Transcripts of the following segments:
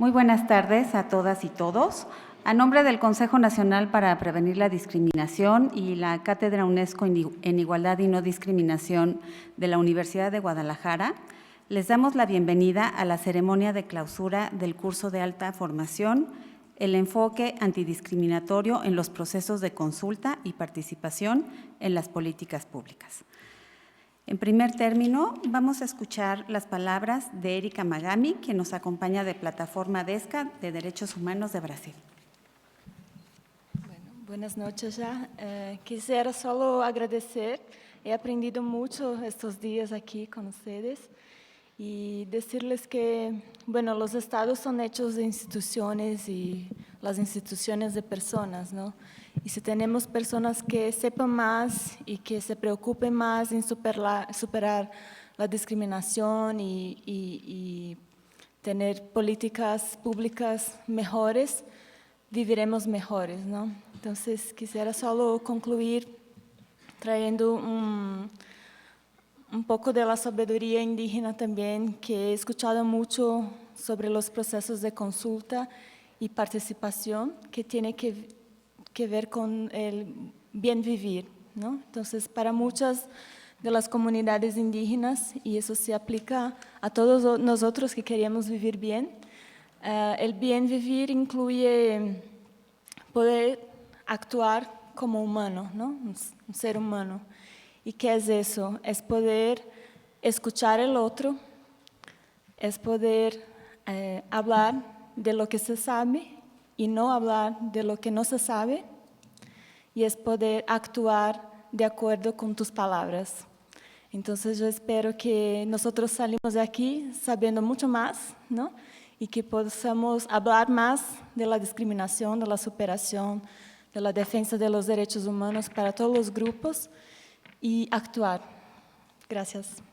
Muy buenas tardes a todas y todos. A nombre del Consejo Nacional para Prevenir la Discriminación y la Cátedra UNESCO en Igualdad y No Discriminación de la Universidad de Guadalajara, les damos la bienvenida a la ceremonia de clausura del curso de alta formación, el enfoque antidiscriminatorio en los procesos de consulta y participación en las políticas públicas. En primer término, vamos a escuchar las palabras de Erika Magami, quien nos acompaña de Plataforma DESCA de Derechos Humanos de Brasil. Bueno, buenas noches ya. Quisiera solo agradecer. He aprendido mucho estos días aquí con ustedes y decirles que, bueno, los estados son hechos de instituciones y las instituciones de personas, ¿no? Y si tenemos personas que sepan más y que se preocupen más en superar la discriminación y tener políticas públicas mejores, viviremos mejores, ¿no? Entonces, quisiera solo concluir trayendo un poco de la sabiduría indígena también, que he escuchado mucho sobre los procesos de consulta y participación, que tiene que ver con el bien vivir, ¿no? Entonces, para muchas de las comunidades indígenas, y eso se aplica a todos nosotros que queremos vivir bien, el bien vivir incluye poder actuar como humano, ¿no? Un ser humano. ¿Y qué es eso? Es poder escuchar al otro, es poder hablar de lo que se sabe y no hablar de lo que no se sabe, y es poder actuar de acuerdo con tus palabras. Entonces yo espero que nosotros salimos de aquí sabiendo mucho más, ¿no? Y que podamos hablar más de la discriminación, de la superación, de la defensa de los derechos humanos para todos los grupos y actuar. Gracias.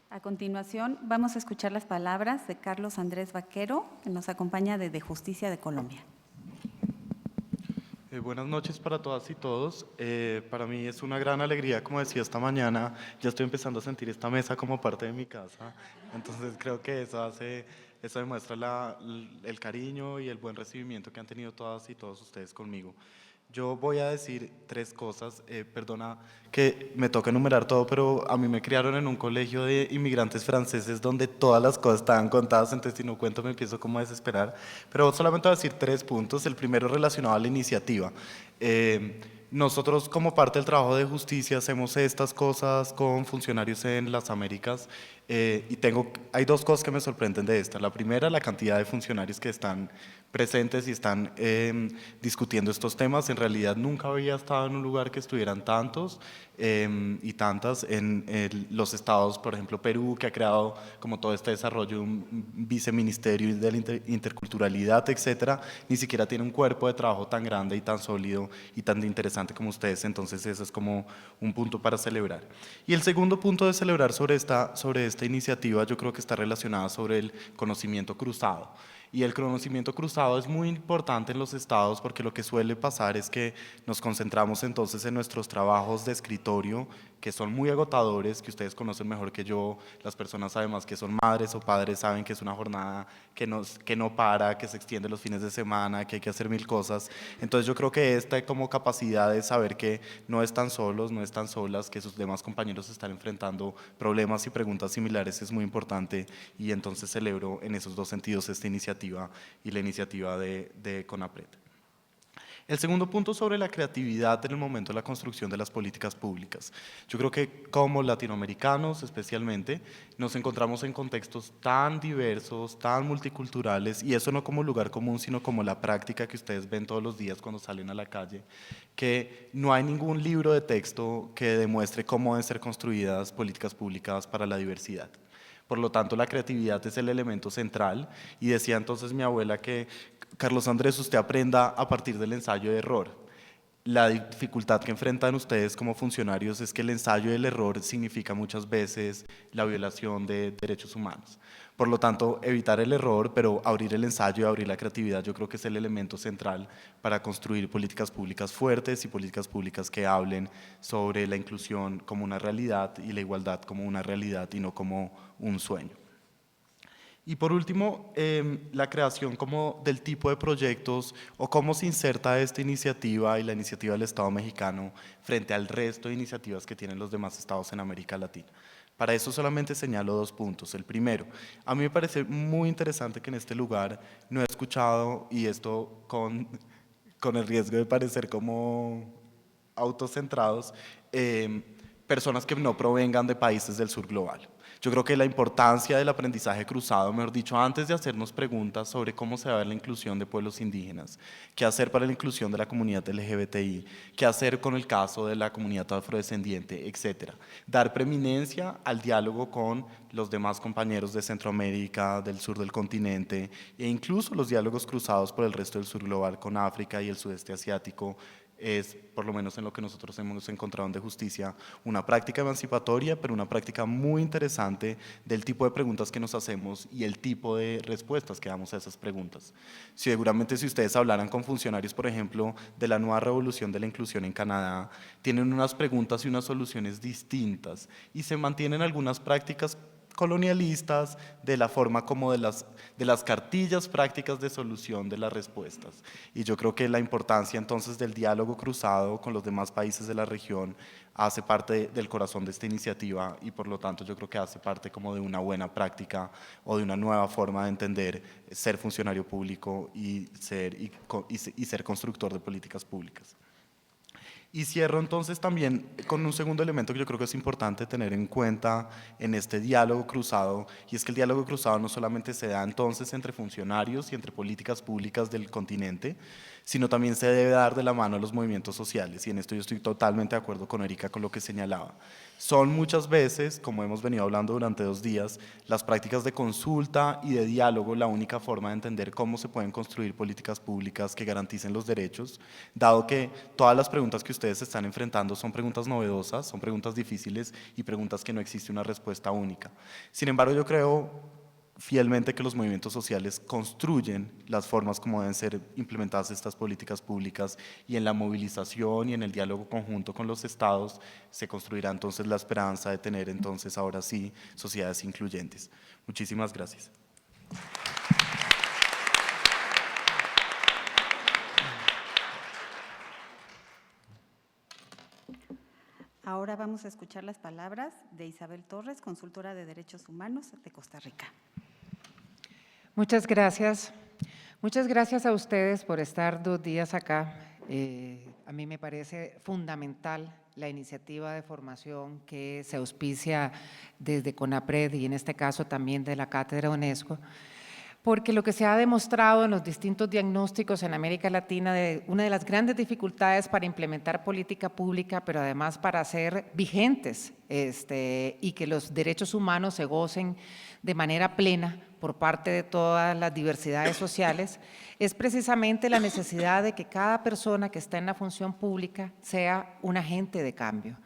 A continuación, vamos a escuchar las palabras de Carlos Andrés Vaquero, que nos acompaña desde Justicia de Colombia. Buenas noches para todas y todos. Para mí es una gran alegría, como decía esta mañana, ya estoy empezando a sentir esta mesa como parte de mi casa, entonces creo que eso demuestra el cariño y el buen recibimiento que han tenido todas y todos ustedes conmigo. Yo voy a decir tres cosas, perdona que me toca enumerar todo, pero a mí me criaron en un colegio de inmigrantes franceses donde todas las cosas estaban contadas, entonces si no cuento me empiezo como a desesperar, pero solamente voy a decir 3 puntos. El primero relacionado a la iniciativa. Nosotros como parte del trabajo de justicia hacemos estas cosas con funcionarios en las Américas y hay 2 cosas que me sorprenden de esta. La primera, la cantidad de funcionarios que están presentes y están discutiendo estos temas. En realidad nunca había estado en un lugar que estuvieran tantos y tantas en los estados, por ejemplo Perú, que ha creado como todo este desarrollo, un viceministerio de la interculturalidad, etcétera, ni siquiera tiene un cuerpo de trabajo tan grande y tan sólido y tan interesante como ustedes, entonces eso es como un punto para celebrar. Y el segundo punto de celebrar sobre esta iniciativa yo creo que está relacionada sobre el conocimiento cruzado. Y el conocimiento cruzado es muy importante en los estados porque lo que suele pasar es que nos concentramos entonces en nuestros trabajos de escritorio, que son muy agotadores, que ustedes conocen mejor que yo. Las personas además que son madres o padres saben que es una jornada que no para, que se extiende los fines de semana, que hay que hacer 1000 cosas. Entonces yo creo que esta como capacidad de saber que no están solos, no están solas, que sus demás compañeros están enfrentando problemas y preguntas similares es muy importante, y entonces celebro en esos 2 sentidos esta iniciativa y la iniciativa de CONAPRED. El segundo punto sobre la creatividad en el momento de la construcción de las políticas públicas. Yo creo que como latinoamericanos especialmente nos encontramos en contextos tan diversos, tan multiculturales, y eso no como lugar común, sino como la práctica que ustedes ven todos los días cuando salen a la calle, que no hay ningún libro de texto que demuestre cómo deben ser construidas políticas públicas para la diversidad. Por lo tanto, la creatividad es el elemento central, y decía entonces mi abuela que Carlos Andrés, usted aprenda a partir del ensayo de error. la dificultad que enfrentan ustedes como funcionarios es que el ensayo del error significa muchas veces la violación de derechos humanos. Por lo tanto, evitar el error, pero abrir el ensayo y abrir la creatividad, yo creo que es el elemento central para construir políticas públicas fuertes y políticas públicas que hablen sobre la inclusión como una realidad y la igualdad como una realidad y no como un sueño. Y por último, la creación como del tipo de proyectos o cómo se inserta esta iniciativa y la iniciativa del Estado mexicano frente al resto de iniciativas que tienen los demás estados en América Latina. Para eso solamente señalo 2 puntos. El primero, a mí me parece muy interesante que en este lugar no he escuchado, y esto con el riesgo de parecer como autocentrados, personas que no provengan de países del sur global. Yo creo que la importancia del aprendizaje cruzado, mejor dicho, antes de hacernos preguntas sobre cómo se va a ver la inclusión de pueblos indígenas, qué hacer para la inclusión de la comunidad LGBTI, qué hacer con el caso de la comunidad afrodescendiente, etcétera. Dar preeminencia al diálogo con los demás compañeros de Centroamérica, del sur del continente, e incluso los diálogos cruzados por el resto del sur global con África y el sudeste asiático, es, por lo menos en lo que nosotros hemos encontrado en De Justicia, una práctica emancipatoria, pero una práctica muy interesante del tipo de preguntas que nos hacemos y el tipo de respuestas que damos a esas preguntas. Seguramente si ustedes hablaran con funcionarios, por ejemplo, de la nueva revolución de la inclusión en Canadá, tienen unas preguntas y unas soluciones distintas y se mantienen algunas prácticas colonialistas de la forma como de las cartillas prácticas de solución de las respuestas. Y yo creo que la importancia entonces del diálogo cruzado con los demás países de la región hace parte del corazón de esta iniciativa y por lo tanto yo creo que hace parte como de una buena práctica o de una nueva forma de entender ser funcionario público y ser constructor de políticas públicas. Y cierro entonces también con un segundo elemento que yo creo que es importante tener en cuenta en este diálogo cruzado, y es que el diálogo cruzado no solamente se da entonces entre funcionarios y entre políticas públicas del continente, sino también se debe dar de la mano a los movimientos sociales, y en esto yo estoy totalmente de acuerdo con Erika con lo que señalaba. Son muchas veces, como hemos venido hablando durante 2 días, las prácticas de consulta y de diálogo la única forma de entender cómo se pueden construir políticas públicas que garanticen los derechos, dado que todas las preguntas que ustedes están enfrentando son preguntas novedosas, son preguntas difíciles y preguntas que no existe una respuesta única. Sin embargo, yo creo fielmente que los movimientos sociales construyen las formas como deben ser implementadas estas políticas públicas y en la movilización y en el diálogo conjunto con los estados se construirá entonces la esperanza de tener entonces ahora sí sociedades incluyentes. Muchísimas gracias. Ahora vamos a escuchar las palabras de Isabel Torres, consultora de Derechos Humanos de Costa Rica. Muchas gracias. Muchas gracias a ustedes por estar 2 días acá. A mí me parece fundamental la iniciativa de formación que se auspicia desde CONAPRED y en este caso también de la Cátedra UNESCO, porque lo que se ha demostrado en los distintos diagnósticos en América Latina de una de las grandes dificultades para implementar política pública, pero además para ser vigentes y que los derechos humanos se gocen de manera plena por parte de todas las diversidades sociales, es precisamente la necesidad de que cada persona que está en la función pública sea un agente de cambio.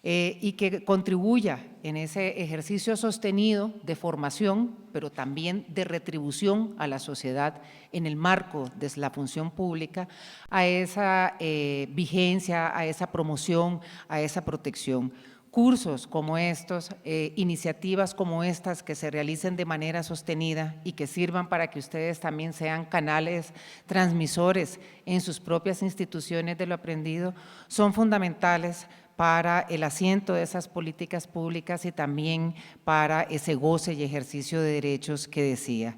Y que contribuya en ese ejercicio sostenido de formación, pero también de retribución a la sociedad en el marco de la función pública, a esa vigencia, a esa promoción, a esa protección. Cursos como estos, iniciativas como estas que se realicen de manera sostenida y que sirvan para que ustedes también sean canales transmisores en sus propias instituciones de lo aprendido, son fundamentales para el asiento de esas políticas públicas y también para ese goce y ejercicio de derechos que decía.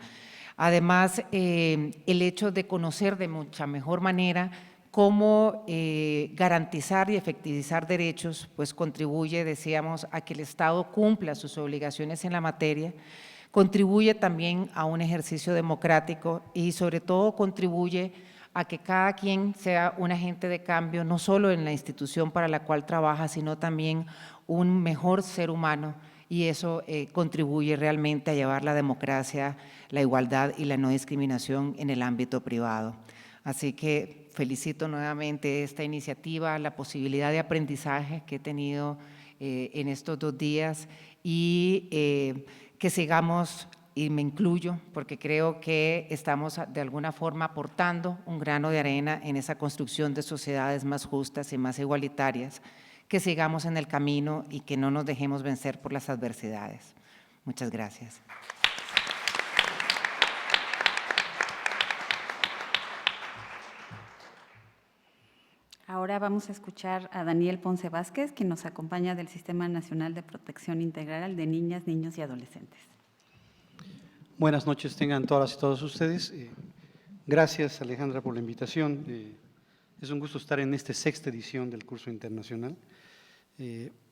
Además, el hecho de conocer de mucha mejor manera cómo garantizar y efectivizar derechos, pues contribuye, decíamos, a que el Estado cumpla sus obligaciones en la materia, contribuye también a un ejercicio democrático y sobre todo contribuye a que cada quien sea un agente de cambio, no solo en la institución para la cual trabaja, sino también un mejor ser humano, y eso contribuye realmente a llevar la democracia, la igualdad y la no discriminación en el ámbito privado. Así que felicito nuevamente esta iniciativa, la posibilidad de aprendizaje que he tenido en estos 2 días y que sigamos, y me incluyo, porque creo que estamos de alguna forma aportando un grano de arena en esa construcción de sociedades más justas y más igualitarias, que sigamos en el camino y que no nos dejemos vencer por las adversidades. Muchas gracias. Ahora vamos a escuchar a Daniel Ponce Vázquez, quien nos acompaña del Sistema Nacional de Protección Integral de Niñas, Niños y Adolescentes. Buenas noches tengan todas y todos ustedes. Gracias, Alejandra, por la invitación. Es un gusto estar en esta 6ª edición del curso internacional.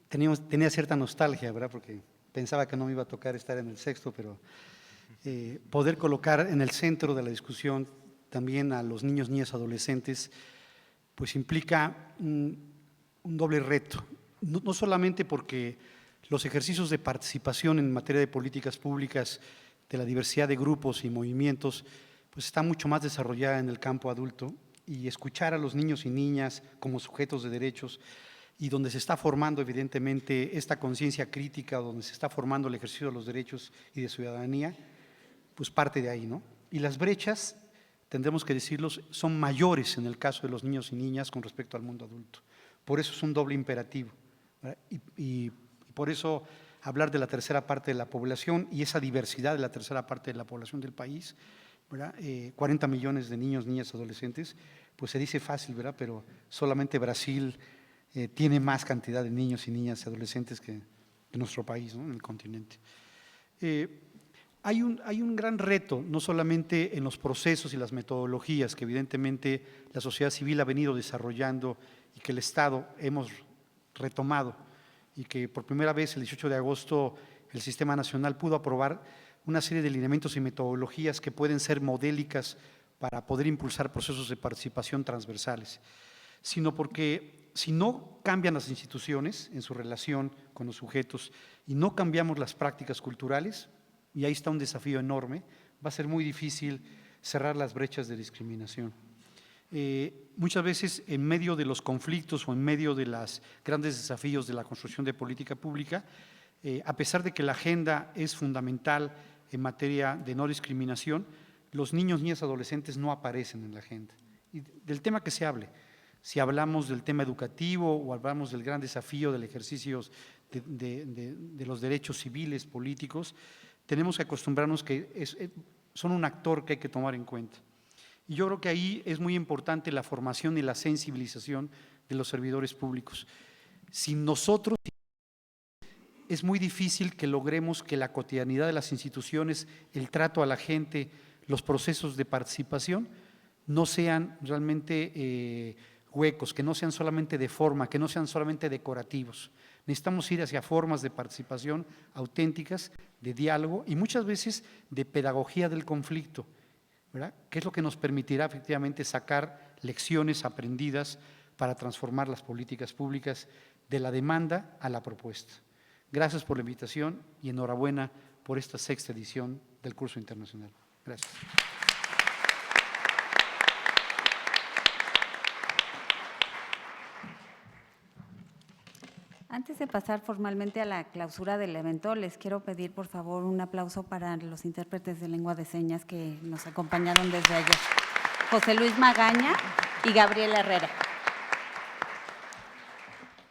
Tenía cierta nostalgia, ¿verdad? Porque pensaba que no me iba a tocar estar en el 6º, pero poder colocar en el centro de la discusión también a los niños, niñas, adolescentes, pues implica un doble reto. No solamente porque los ejercicios de participación en materia de políticas públicas de la diversidad de grupos y movimientos, pues está mucho más desarrollada en el campo adulto, y escuchar a los niños y niñas como sujetos de derechos, y donde se está formando evidentemente esta conciencia crítica, donde se está formando el ejercicio de los derechos y de ciudadanía, pues parte de ahí, ¿no? Y las brechas, tendremos que decirlos, son mayores en el caso de los niños y niñas con respecto al mundo adulto. Por eso es un doble imperativo, ¿verdad? Y por eso hablar de la tercera parte de la población y esa diversidad de la tercera parte de la población del país, ¿verdad? 40 millones de niños, niñas, adolescentes, pues se dice fácil, ¿verdad? Pero solamente Brasil tiene más cantidad de niños y niñas y adolescentes que nuestro país, ¿no? En el continente. Hay un gran reto, no solamente en los procesos y las metodologías que evidentemente la sociedad civil ha venido desarrollando y que el Estado hemos retomado, y que por primera vez el 18 de agosto el Sistema Nacional pudo aprobar una serie de lineamientos y metodologías que pueden ser modélicas para poder impulsar procesos de participación transversales, sino porque si no cambian las instituciones en su relación con los sujetos y no cambiamos las prácticas culturales, y ahí está un desafío enorme, va a ser muy difícil cerrar las brechas de discriminación. Muchas veces en medio de los conflictos o en medio de los grandes desafíos de la construcción de política pública, a pesar de que la agenda es fundamental en materia de no discriminación, los niños, niñas, adolescentes no aparecen en la agenda. Y del tema que se hable, si hablamos del tema educativo o hablamos del gran desafío del ejercicio de los derechos civiles, políticos, tenemos que acostumbrarnos que son un actor que hay que tomar en cuenta. Y yo creo que ahí es muy importante la formación y la sensibilización de los servidores públicos. Sin nosotros es muy difícil que logremos que la cotidianidad de las instituciones, el trato a la gente, los procesos de participación no sean realmente huecos, que no sean solamente de forma, que no sean solamente decorativos. Necesitamos ir hacia formas de participación auténticas, de diálogo y muchas veces de pedagogía del conflicto, ¿verdad? Que es lo que nos permitirá efectivamente sacar lecciones aprendidas para transformar las políticas públicas de la demanda a la propuesta. Gracias por la invitación y enhorabuena por esta 6ª edición del curso internacional. Gracias. Antes de pasar formalmente a la clausura del evento, les quiero pedir por favor un aplauso para los intérpretes de lengua de señas que nos acompañaron desde ayer. José Luis Magaña y Gabriela Herrera.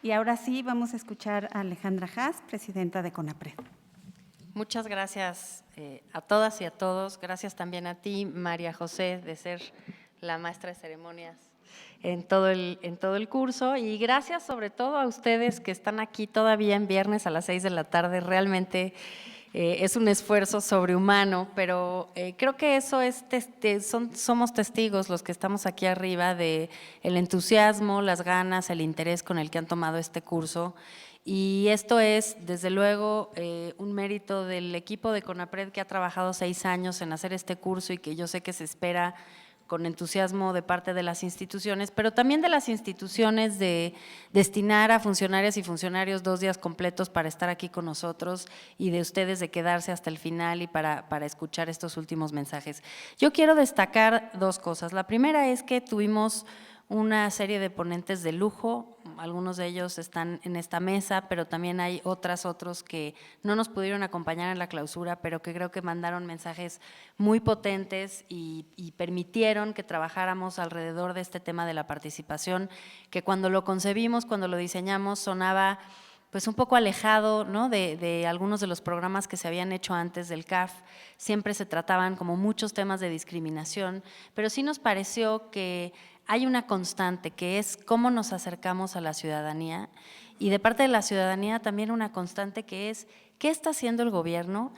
Y ahora sí, vamos a escuchar a Alejandra Haas, presidenta de CONAPRED. Muchas gracias a todas y a todos. Gracias también a ti, María José, de ser la maestra de ceremonias en todo el curso. Y gracias sobre todo a ustedes que están aquí todavía en viernes a las 6 de la tarde. Realmente es un esfuerzo sobrehumano, pero creo que eso es somos testigos los que estamos aquí arriba de el entusiasmo, las ganas, el interés con el que han tomado este curso. Y esto es, desde luego, un mérito del equipo de CONAPRED que ha trabajado 6 años en hacer este curso y que yo sé que se espera con entusiasmo de parte de las instituciones, pero también de las instituciones de destinar a funcionarias y funcionarios 2 días completos para estar aquí con nosotros y de ustedes de quedarse hasta el final y para escuchar estos últimos mensajes. Yo quiero destacar 2 cosas. La primera es que tuvimos una serie de ponentes de lujo, algunos de ellos están en esta mesa, pero también hay otros que no nos pudieron acompañar en la clausura, pero que creo que mandaron mensajes muy potentes y permitieron que trabajáramos alrededor de este tema de la participación, que cuando lo concebimos, cuando lo diseñamos, sonaba pues un poco alejado, ¿no?, de algunos de los programas que se habían hecho antes del CAF. Siempre se trataban como muchos temas de discriminación, pero sí nos pareció que hay una constante que es cómo nos acercamos a la ciudadanía, y de parte de la ciudadanía también una constante que es ¿qué está haciendo el gobierno?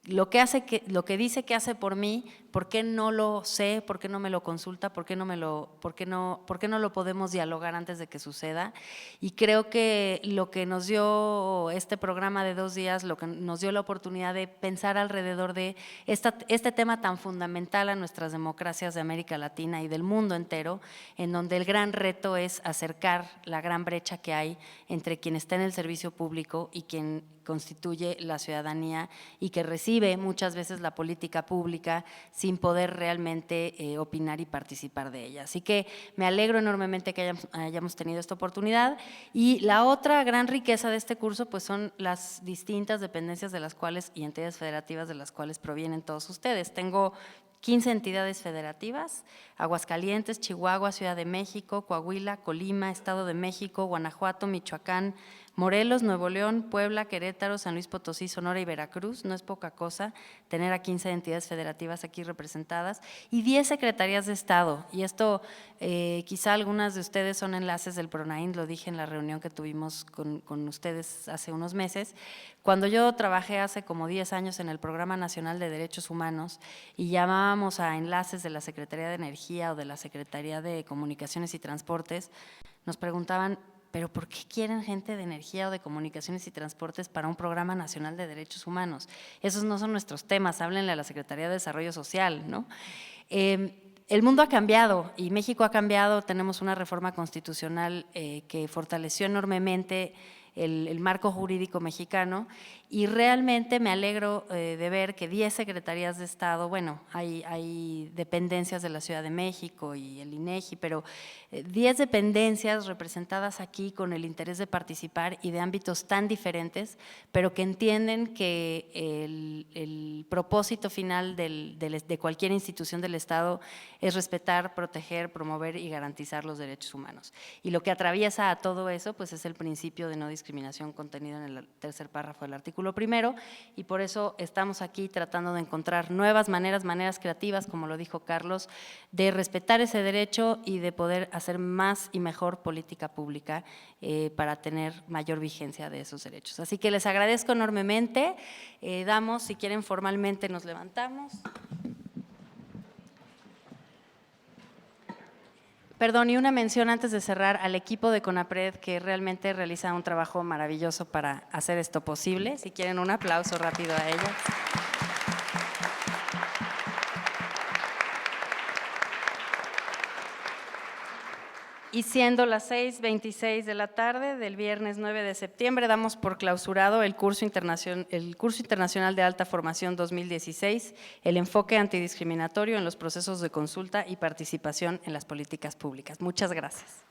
Lo que dice que hace por mí, ¿por qué no lo sé? ¿Por qué no me lo consulta? ¿Por qué no lo podemos dialogar antes de que suceda? Y creo que lo que nos dio este programa de 2 días, lo que nos dio la oportunidad de pensar alrededor de este tema tan fundamental a nuestras democracias de América Latina y del mundo entero, en donde el gran reto es acercar la gran brecha que hay entre quien está en el servicio público y quien constituye la ciudadanía y que recibe muchas veces la política pública sin poder realmente opinar y participar de ella. Así que me alegro enormemente que hayamos tenido esta oportunidad. Y la otra gran riqueza de este curso pues son las distintas dependencias de las cuales y entidades federativas de las cuales provienen todos ustedes. Tengo 15 entidades federativas: Aguascalientes, Chihuahua, Ciudad de México, Coahuila, Colima, Estado de México, Guanajuato, Michoacán, Morelos, Nuevo León, Puebla, Querétaro, San Luis Potosí, Sonora y Veracruz. No es poca cosa tener a 15 entidades federativas aquí representadas y 10 secretarías de Estado. Y esto, quizá algunas de ustedes son enlaces del PRONAIN, lo dije en la reunión que tuvimos con ustedes hace unos meses. Cuando yo trabajé hace como 10 años en el Programa Nacional de Derechos Humanos y llamábamos a enlaces de la Secretaría de Energía o de la Secretaría de Comunicaciones y Transportes, nos preguntaban, ¿pero por qué quieren gente de energía o de comunicaciones y transportes para un programa nacional de derechos humanos? Esos no son nuestros temas, háblenle a la Secretaría de Desarrollo Social, ¿no? El mundo ha cambiado y México ha cambiado, tenemos una reforma constitucional que fortaleció enormemente el marco jurídico mexicano y realmente me alegro de ver que 10 secretarías de Estado, bueno, hay dependencias de la Ciudad de México y el INEGI, pero 10 dependencias representadas aquí con el interés de participar y de ámbitos tan diferentes, pero que entienden que el propósito final de cualquier institución del Estado es respetar, proteger, promover y garantizar los derechos humanos. Y lo que atraviesa a todo eso pues es el principio de no discriminación contenido en el 3er párrafo del artículo 1, y por eso estamos aquí tratando de encontrar nuevas maneras creativas, como lo dijo Carlos, de respetar ese derecho y de poder hacer más y mejor política pública para tener mayor vigencia de esos derechos. Así que les agradezco enormemente. Si quieren formalmente nos levantamos. Perdón, y una mención antes de cerrar al equipo de CONAPRED que realmente realiza un trabajo maravilloso para hacer esto posible. Si quieren un aplauso rápido a ellas. Y siendo las 6:26 de la tarde del viernes 9 de septiembre, damos por clausurado el Curso Internacional de Alta Formación 2016, el enfoque antidiscriminatorio en los procesos de consulta y participación en las políticas públicas. Muchas gracias.